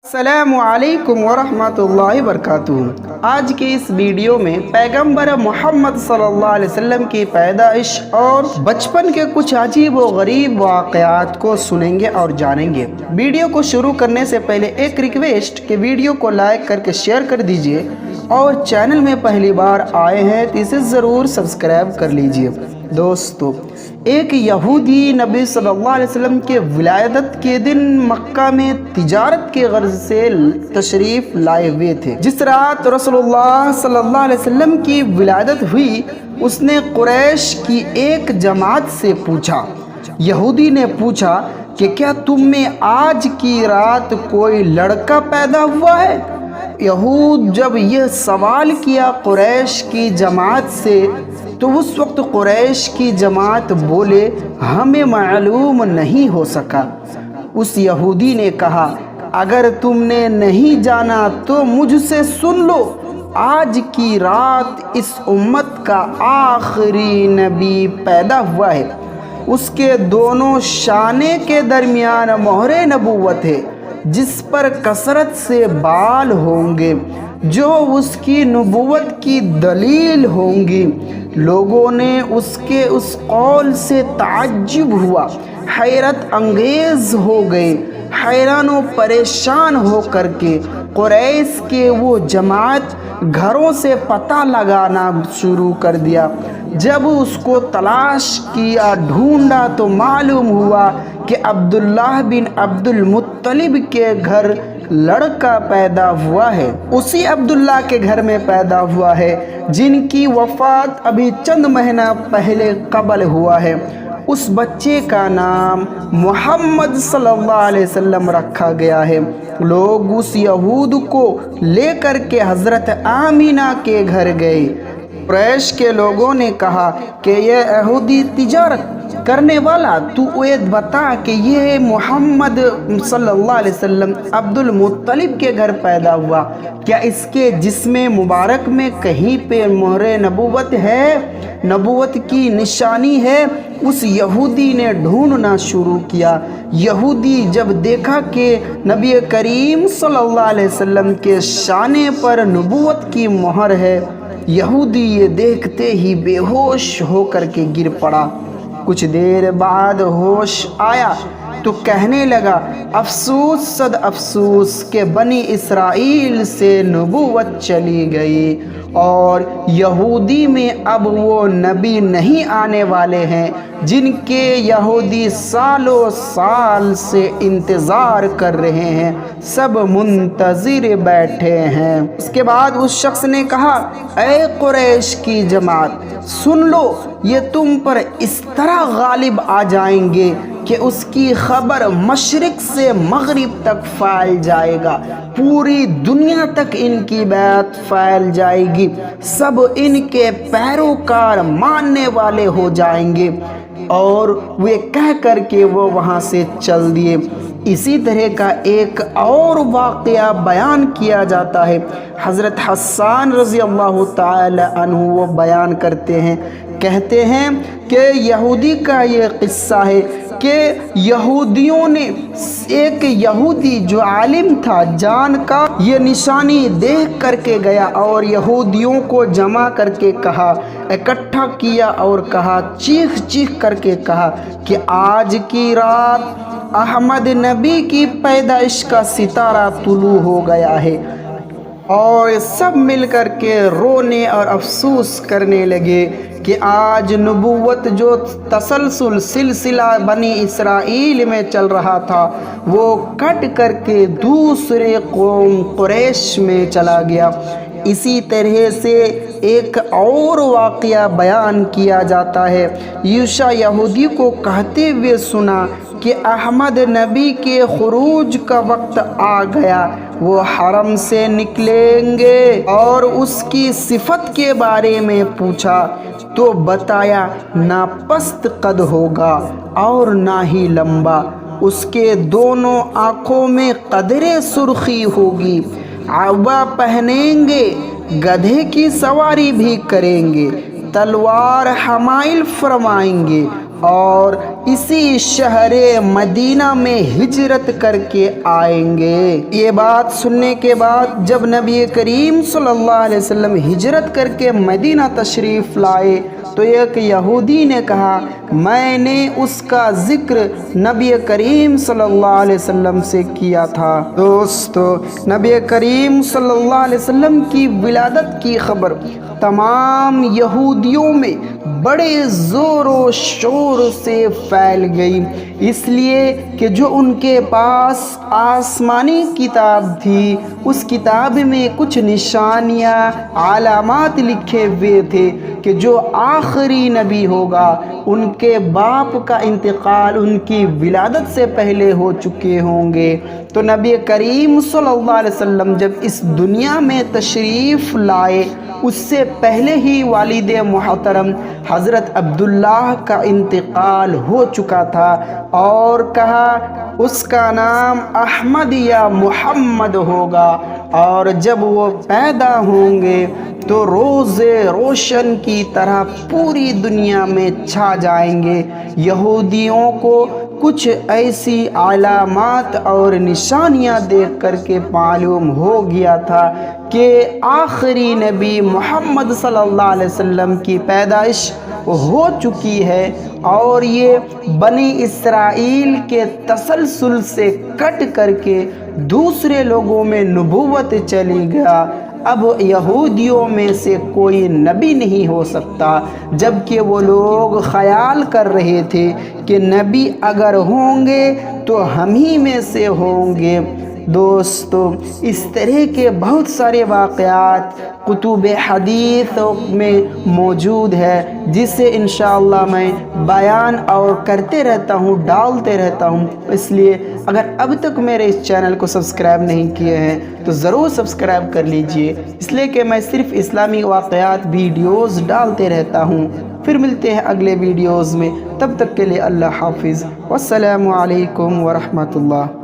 السلام علیکم ورحمۃ اللہ وبرکاتہ۔ آج کے اس ویڈیو میں پیغمبر محمد صلی اللہ علیہ وسلم کی پیدائش اور بچپن کے کچھ عجیب و غریب واقعات کو سنیں گے اور جانیں گے۔ ویڈیو کو شروع کرنے سے پہلے ایک ریکویسٹ کہ ویڈیو کو لائک کر کے شیئر کر دیجئے اور چینل میں پہلی بار آئے ہیں تو اسے ضرور سبسکرائب کر لیجئے۔ دوستو، ایک یہودی نبی صلی اللہ علیہ وسلم کے ولادت کے دن مکہ میں تجارت کے غرض سے تشریف لائے ہوئے تھے۔ جس رات رسول اللہ صلی اللہ علیہ وسلم کی ولادت ہوئی، اس نے قریش کی ایک جماعت سے پوچھا۔ یہودی نے پوچھا کہ کیا تم میں آج کی رات کوئی لڑکا پیدا ہوا ہے؟ یہود جب یہ سوال کیا قریش کی جماعت سے تو اس وقت قریش کی جماعت بولے، ہمیں معلوم نہیں ہو سکا۔ اس یہودی نے کہا، اگر تم نے نہیں جانا تو مجھ سے سن لو، آج کی رات اس امت کا آخری نبی پیدا ہوا ہے۔ اس کے دونوں شانے کے درمیان مہر نبوت ہے، جس پر کثرت سے بال ہوں گے جو اس کی نبوت کی دلیل ہوں گی۔ لوگوں نے اس کے اس قول سے تعجب ہوا، حیرت انگیز ہو گئے۔ حیران و پریشان ہو کر کے قریش کے وہ جماعت گھروں سے پتہ لگانا شروع کر دیا۔ جب اس کو تلاش کیا، ڈھونڈا تو معلوم ہوا کہ عبداللہ بن عبد المطلب کے گھر لڑکا پیدا ہوا ہے۔ اسی عبداللہ کے گھر میں پیدا ہوا ہے جن کی وفات ابھی چند مہینہ پہلے قبل ہوا ہے۔ اس بچے کا نام محمد صلی اللہ علیہ وسلم رکھا گیا ہے۔ لوگ اس یہود کو لے کر کے حضرت آمینہ کے گھر گئے۔ قریش کے لوگوں نے کہا کہ یہ یہودی تجارت کرنے والا، تو یہ بتا کہ یہ محمد صلی اللہ علیہ وسلم عبد المطلب کے گھر پیدا ہوا، کیا اس کے جسم مبارک میں کہیں پہ مہر نبوت ہے، نبوت کی نشانی ہے؟ اس یہودی نے ڈھونڈنا شروع کیا۔ یہودی جب دیکھا کہ نبی کریم صلی اللہ علیہ وسلم کے شانے پر نبوت کی مہر ہے، یہودی یہ دیکھتے ہی بے ہوش ہو کر کے گر پڑا۔ کچھ دیر بعد ہوش آیا تو کہنے لگا، افسوس صد افسوس کہ بنی اسرائیل سے نبوت چلی گئی اور یہودی میں اب وہ نبی نہیں آنے والے ہیں جن کے یہودی سالوں سال سے انتظار کر رہے ہیں، سب منتظر بیٹھے ہیں۔ اس کے بعد اس شخص نے کہا، اے قریش کی جماعت، سن لو، یہ تم پر اس طرح غالب آ جائیں گے کہ اس کی خبر مشرق سے مغرب تک پھیل جائے گا، پوری دنیا تک ان کی بات پھیل جائے گی، سب ان کے پیروکار ماننے والے ہو جائیں گے۔ اور وہ کہہ کر کے وہ وہاں سے چل دیے۔ اسی طرح کا ایک اور واقعہ بیان کیا جاتا ہے۔ حضرت حسان رضی اللہ تعالی عنہ وہ بیان کرتے ہیں، کہتے ہیں کہ یہودی کا یہ قصہ ہے کہ یہودیوں نے ایک یہودی جو عالم تھا جان کا یہ نشانی دیکھ کر کے گیا اور یہودیوں کو جمع کر کے کہا، اکٹھا کیا اور کہا، چیخ چیخ کر کے کہا کہ آج کی رات احمد نبی کی پیدائش کا ستارہ طلوع ہو گیا ہے۔ اور سب مل کر کے رونے اور افسوس کرنے لگے کہ آج نبوت جو تسلسل سلسلہ بنی اسرائیل میں چل رہا تھا وہ کٹ کر کے دوسرے قوم قریش میں چلا گیا۔ اسی طرح سے ایک اور واقعہ بیان کیا جاتا ہے۔ یوشع یہودی کو کہتے ہوئے سنا کہ احمد نبی کے خروج کا وقت آ گیا، وہ حرم سے نکلیں گے، اور اس کی صفت کے بارے میں پوچھا تو بتایا، نہ پست قد ہوگا اور نہ ہی لمبا، اس کے دونوں آنکھوں میں قدرے سرخی ہوگی، عبا پہنیں گے، گدھے کی سواری بھی کریں گے، تلوار حمائل فرمائیں گے، اور اسی شہر مدینہ میں ہجرت کر کے آئیں گے۔ یہ بات سننے کے بعد جب نبی کریم صلی اللہ علیہ وسلم ہجرت کر کے مدینہ تشریف لائے تو ایک یہودی نے کہا میں نے اس کا ذکر نبی کریم صلی اللہ علیہ وسلم سے کیا تھا۔ دوستو، نبی کریم صلی اللہ علیہ وسلم کی ولادت کی خبر تمام یہودیوں میں بڑے زور و شور سے پھیل گئی، اس لیے کہ جو ان کے پاس آسمانی کتاب تھی اس کتاب میں کچھ نشانیاں علامات لکھے ہوئے تھے کہ جو آخری نبی ہوگا ان کے باپ کا انتقال ان کی ولادت سے پہلے ہو چکے ہوں گے۔ تو نبی کریم صلی اللہ علیہ وسلم جب اس دنیا میں تشریف لائے اس سے پہلے ہی والد محترم حضرت عبداللہ کا انتقال ہو چکا تھا، اور کہا اس کا نام احمد یا محمد ہوگا، اور جب وہ پیدا ہوں گے تو روز روشن کی طرح پوری دنیا میں چھا جائیں گے۔ یہودیوں کو کچھ ایسی علامات اور نشانیاں دیکھ کر کے معلوم ہو گیا تھا کہ آخری نبی محمد صلی اللہ علیہ وسلم کی پیدائش ہو چکی ہے، اور یہ بنی اسرائیل کے تسلسل سے کٹ کر کے دوسرے لوگوں میں نبوت چلی گیا۔ اب یہودیوں میں سے کوئی نبی نہیں ہو سکتا، جبکہ وہ لوگ خیال کر رہے تھے کہ نبی اگر ہوں گے تو ہم ہی میں سے ہوں گے۔ دوستو، اس طرح کے بہت سارے واقعات کتب حدیث میں موجود ہے جسے انشاءاللہ میں بیان اور کرتے رہتا ہوں، ڈالتے رہتا ہوں۔ اس لیے اگر اب تک میرے اس چینل کو سبسکرائب نہیں کیے ہیں تو ضرور سبسکرائب کر لیجئے، اس لیے کہ میں صرف اسلامی واقعات ویڈیوز ڈالتے رہتا ہوں۔ پھر ملتے ہیں اگلے ویڈیوز میں، تب تک کے لیے اللہ حافظ، والسلام علیکم ورحمۃ اللہ۔